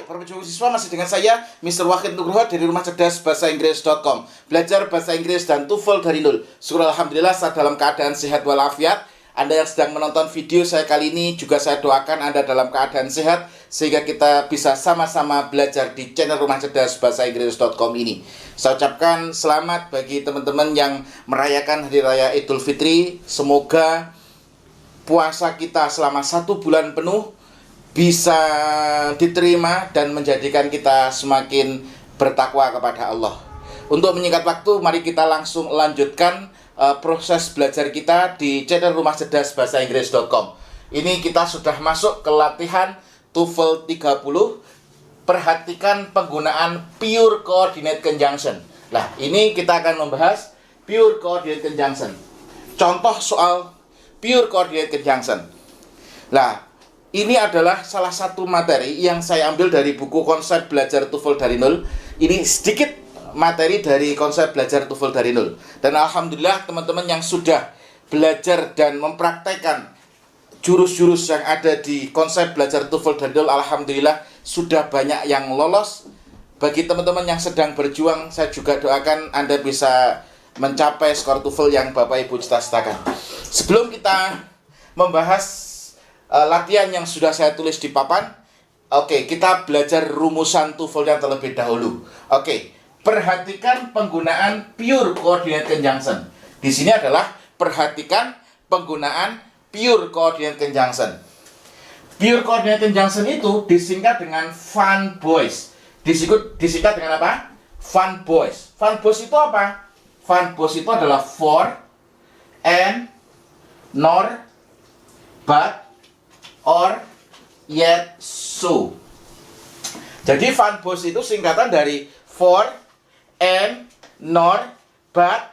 para penjuru siswa, masih dengan saya, Mr. Wahid Nugroho dari Rumah Cerdas Bahasa Inggris.com. Belajar bahasa Inggris dan TOEFL dari nol. Syukur alhamdulillah saya dalam keadaan sehat walafiat. Anda yang sedang menonton video saya kali ini juga saya doakan Anda dalam keadaan sehat, sehingga kita bisa sama-sama belajar di channel Rumah Cerdas Bahasa Inggris.com ini. Saya ucapkan selamat bagi teman-teman yang merayakan Hari Raya Idul Fitri. Semoga puasa kita selama 1 bulan penuh bisa diterima dan menjadikan kita semakin bertakwa kepada Allah. Untuk menyingkat waktu, mari kita langsung lanjutkan proses belajar kita di channel Rumah Cerdas Bahasa Inggris.com. Ini kita sudah masuk ke latihan TOEFL 30. Perhatikan penggunaan pure coordinate conjunction. Nah, ini kita akan membahas pure coordinate conjunction. Contoh soal pure coordinate conjunction. Nah, ini adalah salah satu materi yang saya ambil dari buku Konsep Belajar TOEFL dari Nol. Ini sedikit materi dari Konsep Belajar TOEFL dari Nol. Dan alhamdulillah teman-teman yang sudah belajar dan mempraktekkan jurus-jurus yang ada di Konsep Belajar TOEFL dari Nol, alhamdulillah sudah banyak yang lolos. Bagi teman-teman yang sedang berjuang, saya juga doakan Anda bisa mencapai skor TOEFL yang Bapak Ibu cita-citakan. Sebelum kita membahas latihan yang sudah saya tulis di papan, kita belajar rumusan TOEFL yang terlebih dahulu. Perhatikan penggunaan pure coordinate conjunction. Di sini adalah perhatikan penggunaan pure coordinate conjunction. Pure coordinate conjunction itu disingkat dengan fun boys. Disingkat dengan apa? Fun boys. Fun boys itu apa? Fun boys itu adalah for, and, nor, but, or, yet, so. Jadi fun boys itu singkatan dari for, and, nor, but,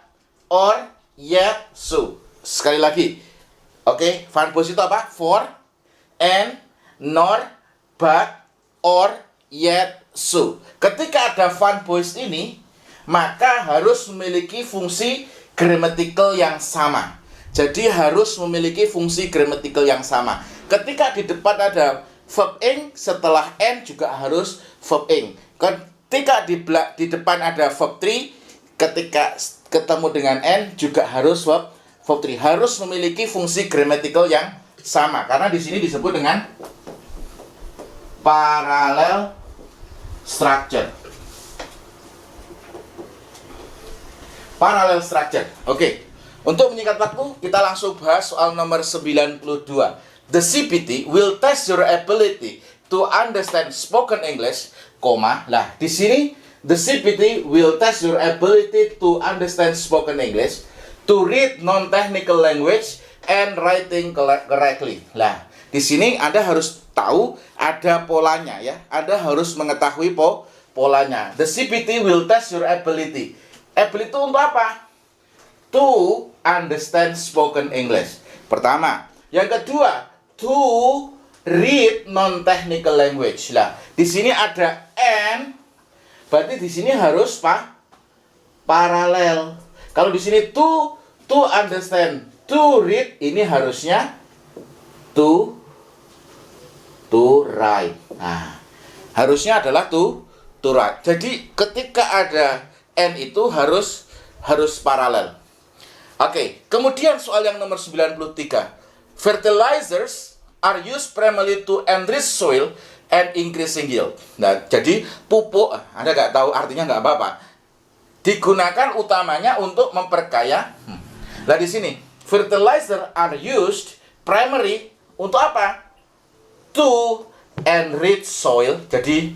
or, yet, so. Sekali lagi. Fun boys itu apa? For, and, nor, but, or, yet, so. Ketika ada fun boys ini, maka harus memiliki fungsi grammatical yang sama. Jadi harus memiliki fungsi grammatical yang sama. Ketika di depan ada verb ing, setelah n juga harus verb ing. Ketika di depan ada verb 3, ketika ketemu dengan n juga harus verb 3. Harus memiliki fungsi grammatical yang sama, karena di sini disebut dengan parallel structure. Parallel structure. Untuk menyingkat waktu, kita langsung bahas soal nomor 92. The CPT will test your ability to understand spoken English, lah di sini the CPT will test your ability to understand spoken English, to read non-technical language and writing correctly. Lah, di sini Anda harus tahu ada polanya ya. Anda harus mengetahui polanya. The CPT will test your ability. Ability itu untuk apa? To understand spoken English. Pertama. Yang kedua, to read non-technical language. Lah, di sini ada and, berarti di sini harus paralel. Kalau di sini to understand, to read, ini harusnya to write. Nah, harusnya adalah to write. Jadi ketika ada and itu harus paralel. Kemudian soal yang nomor 93. Fertilizers are used primarily to enrich soil and increasing yield. Nah, jadi pupuk, Anda nggak tahu artinya nggak apa-apa. Digunakan utamanya untuk memperkaya. Nah, di sini fertilizer are used primary untuk apa? To enrich soil. Jadi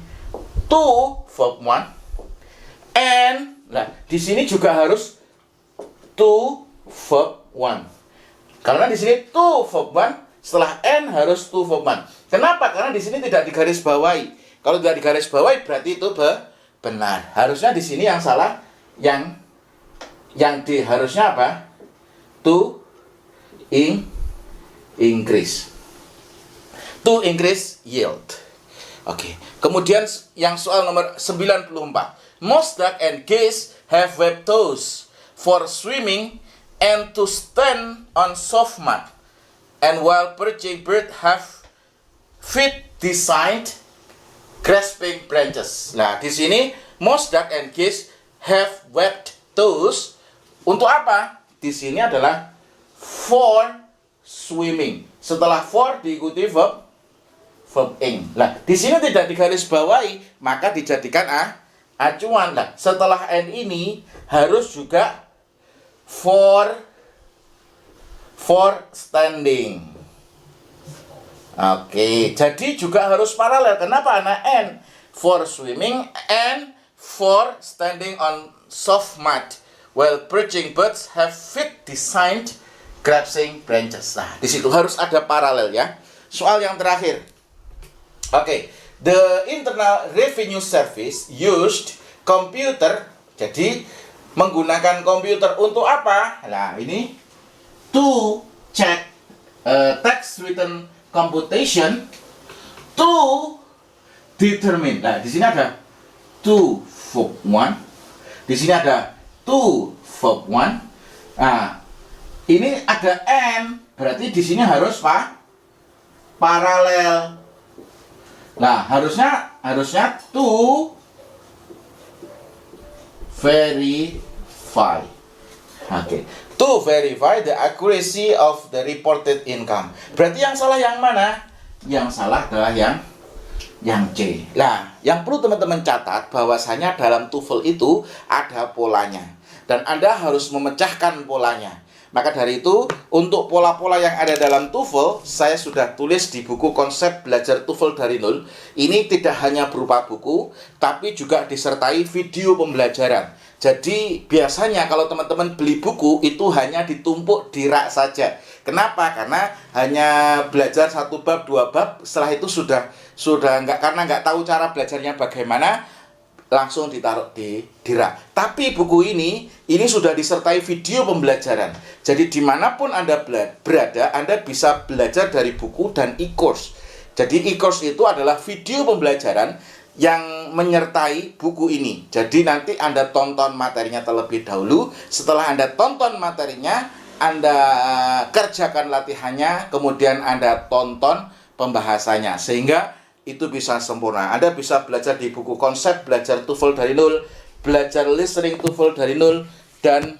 to verb 1, and di sini juga harus to verb 1. Karena di sini to verb 1, setelah n harus to verb 1. Kenapa? Karena di sini tidak digarisbawahi. Kalau tidak digarisbawahi berarti itu benar. Harusnya di sini yang salah, yang harusnya apa? To increase. To increase yield. Kemudian yang soal nomor 94. Most duck and geese have webbed toes for swimming and to stand on soft mud. And while perching birds have feet designed grasping branches. Nah, di sini most duck and geese have webbed toes. Untuk apa? Di sini adalah for swimming. Setelah for diikuti verb ing. Nah, di sini tidak digarisbawahi, maka dijadikan acuan. Nah, setelah n ini harus juga for standing. Oke, jadi juga harus paralel. Kenapa? Nah, and for swimming and for standing on soft mud, while perching birds have feet designed grasping branches. Nah, di situ harus ada paralel ya. Soal yang terakhir. Oke, the Internal Revenue Service used computer. Jadi menggunakan komputer untuk apa? Nah, ini to check text written computation to determine. Nah, di sini ada to verb 1. Di sini ada to verb 1. Nah, ini ada and, berarti di sini harus paralel. Nah, harusnya to verify. Oke. To verify the accuracy of the reported income. Berarti yang salah yang mana? Yang salah adalah yang C. Nah, yang perlu teman-teman catat bahwasanya dalam TOEFL itu ada polanya. Dan Anda harus memecahkan polanya. Maka dari itu, untuk pola-pola yang ada dalam TOEFL, saya sudah tulis di buku konsep belajar TOEFL dari nol. Ini tidak hanya berupa buku, tapi juga disertai video pembelajaran. Jadi biasanya kalau teman-teman beli buku itu hanya ditumpuk di rak saja. Kenapa? Karena hanya belajar 1 bab, 2 bab, setelah itu sudah karena nggak tahu cara belajarnya bagaimana, langsung ditaruh di rak. Tapi buku ini sudah disertai video pembelajaran. Jadi dimanapun Anda berada, Anda bisa belajar dari buku dan e-course. Jadi e-course itu adalah video pembelajaran yang menyertai buku ini. Jadi nanti Anda tonton materinya terlebih dahulu. Setelah Anda tonton materinya, Anda kerjakan latihannya, kemudian Anda tonton pembahasannya, sehingga itu bisa sempurna. Anda bisa belajar di buku konsep belajar TOEFL dari nol, belajar listening TOEFL dari nol, dan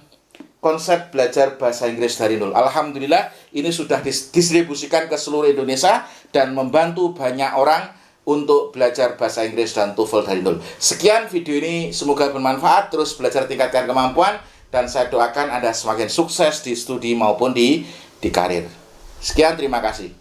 konsep belajar bahasa Inggris dari nol. Alhamdulillah, ini sudah didistribusikan ke seluruh Indonesia dan membantu banyak orang untuk belajar bahasa Inggris dan TOEFL dari nol. Sekian video ini, semoga bermanfaat. Terus belajar, tingkatkan kemampuan, dan saya doakan Anda semakin sukses di studi maupun di karir. Sekian, terima kasih.